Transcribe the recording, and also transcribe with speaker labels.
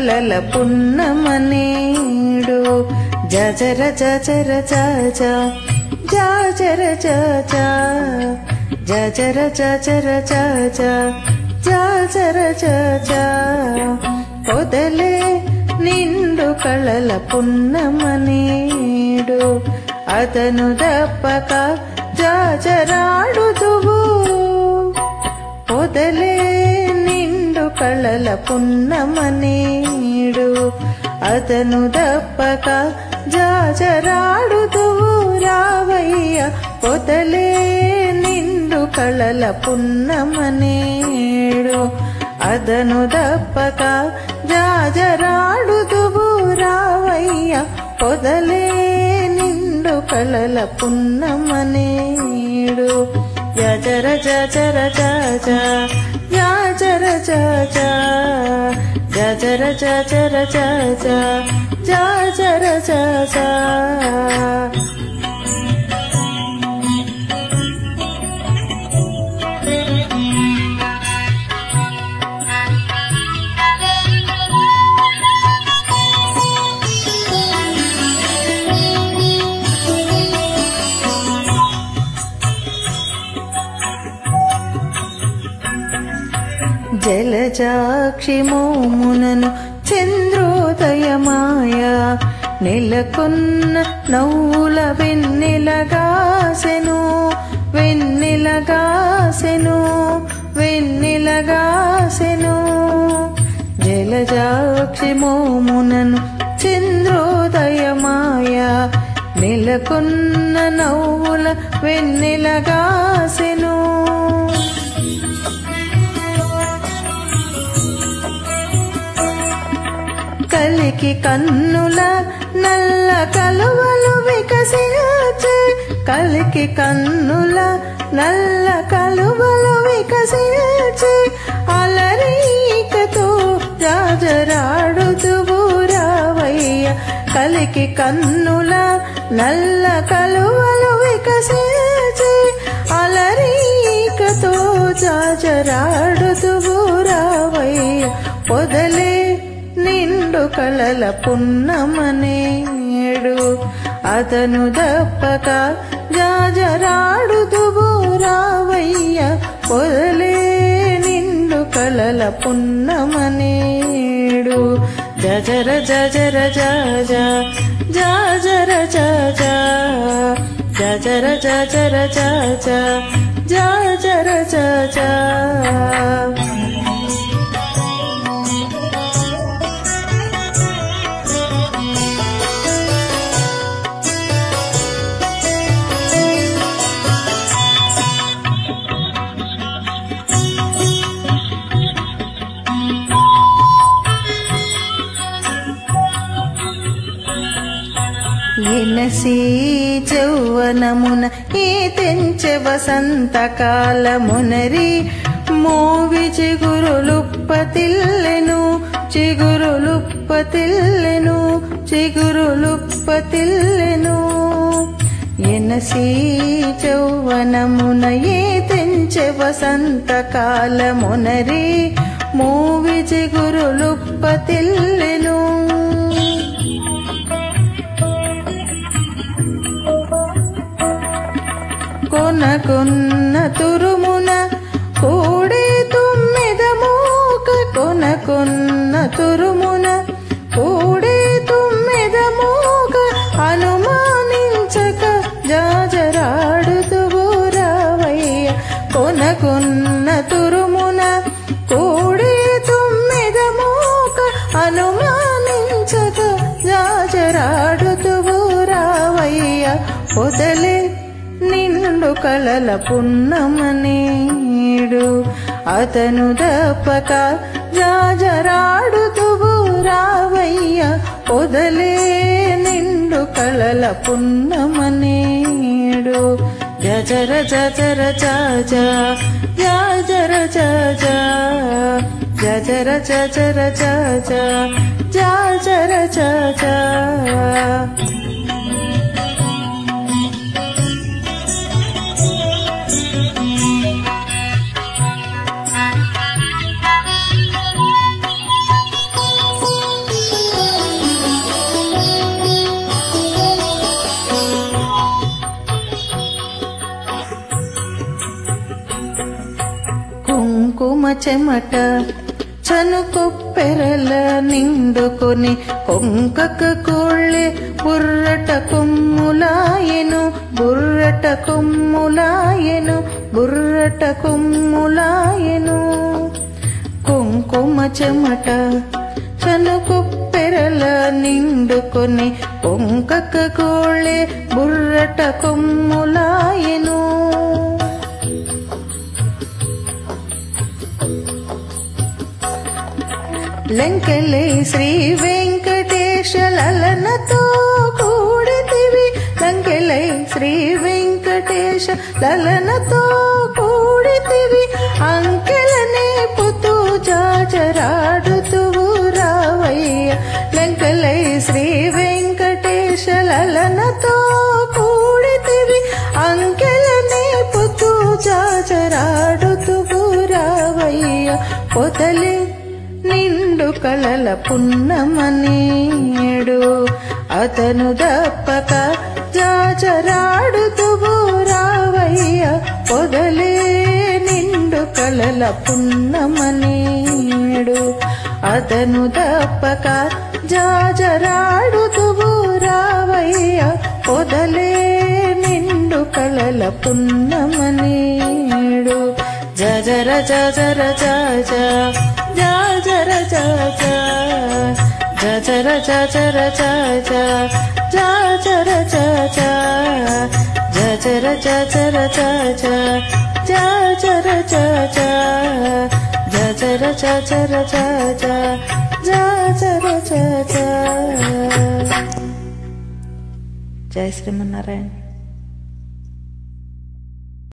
Speaker 1: కలల పున్నమనేడు జజర జజర జజ జజర జజ జజర జజర జజ జజర జజ పొదలే నిండు కళల పున్నమనేడు అతను దప్పక జాజరాడుదువు పొదలే నిండు కళల పున్నమనేడు అతను దప్పక జాజరాడుదువు రావయ్య పొదలే నిండు కళల పున్నమనేడు అదను దప్పక జాజరాడుదువు రావయ్య పొదలే నిండు కళల పున్నమనేడు జజర జజర జజ జజర జజ జజర జజర జజ జజర జజ జలజాక్షి మోమునను చంద్రోదయమాయ నెలకొన్న నవ్వుల వెన్నెలగాసెను వెన్నెలగాసెను వెన్నెలగాసెను జలజాక్షి మోమునను చంద్రోదయమాయ నెలకొన్న నవ్వుల వెన్నెలగాసెను కలికి కన్నుల నల్ల కలువలు వికసించే కలికి కన్నుల నల్ల కలువలు వికసించే అలరీకతో జాజరాడుదువు రావయ్య కలికి కన్నుల నల్ల కలువలు వికసించే అలరీకతో జాజరాడుదువు రావయ్య పొదలే నిండు కళల పున్నమనేడు అతను దప్పక జాజరాడుదువు రావయ్య పొదలే నిండు కళల పున్నమనేడు జజర జజర జజ జజర జజ జజర జజర జజ జజర జజ ఎనసి చౌవనమున ఈ తెంచె వసంతకాలమునరి మోవి చిగురులుప్పతిల్లెను చిగురులుప్పతిల్లెను చిగురులుప్పతిల్లెను ఎనసి చౌవనమున ఈ తెంచె వసంతకాలమునరి మోవి చిగురులుప్పతిల్లెను కొనకొన్న తురుమున కోడే తుమ్మెద మోక కొనకొన్న తురుమున కోడే తుమ్మెద మోక అనుమానించక జాజరాడుదువు రావయ్య కొనకొన్న తురుమున కోడే తుమ్మెద మోక అనుమానించక జాజరాడుదువు రావయ్య పొదలే నిండు కళల పున్నమనేడు అతను దప్పక జాజరాడుదువు రావయ్య పొదలే నిండు కళల పున్నమనేడు జజర జజర జజ జజర జజ జజర జజర జజ జజర జజ చెమట చనుకొప్పెరల నిండుకొని కొంకక కోళ్ళే బుర్రట కొమ్ములాయెను బుర్రట కొమ్ములాయెను బుర్రట కొమ్ములాయెను కుంకుమ చెమట చనుకొప్పెరల నిండుకొని కొంకక కోళ్ళే బుర్రట కొమ్ములాయెను లంకెలై శ్రీ వెంకటేశ లలనతో కూడితివి లంకెలై శ్రీ వెంకటేశ లలనతో కూడితివి అంకెలనే పుతూ జాజరాడుతూ రావయ్య లంకెలై శ్రీ వెంకటేశ లలనతో కూడితివి అంకెలనే పుతూ జాజరాడుతూ రావయ్య పొదలే నిండు కళల పున్నమనేడు అతను దప్పక జాజరాడుతూ రావయ్య పొదలే నిండు కళల పున్నమనేడు అతను దప్పక జాజరాడుతూ రావయ్య పొదలే నిండు కళల పున్నమనేడు జజర జజర జజ జజర జజ జజర జజర జజ జజర జజ జజర జజర జజ జజర జజ జజర జజర జజ జజర జజ జై శ్రీమన్నారాయణ.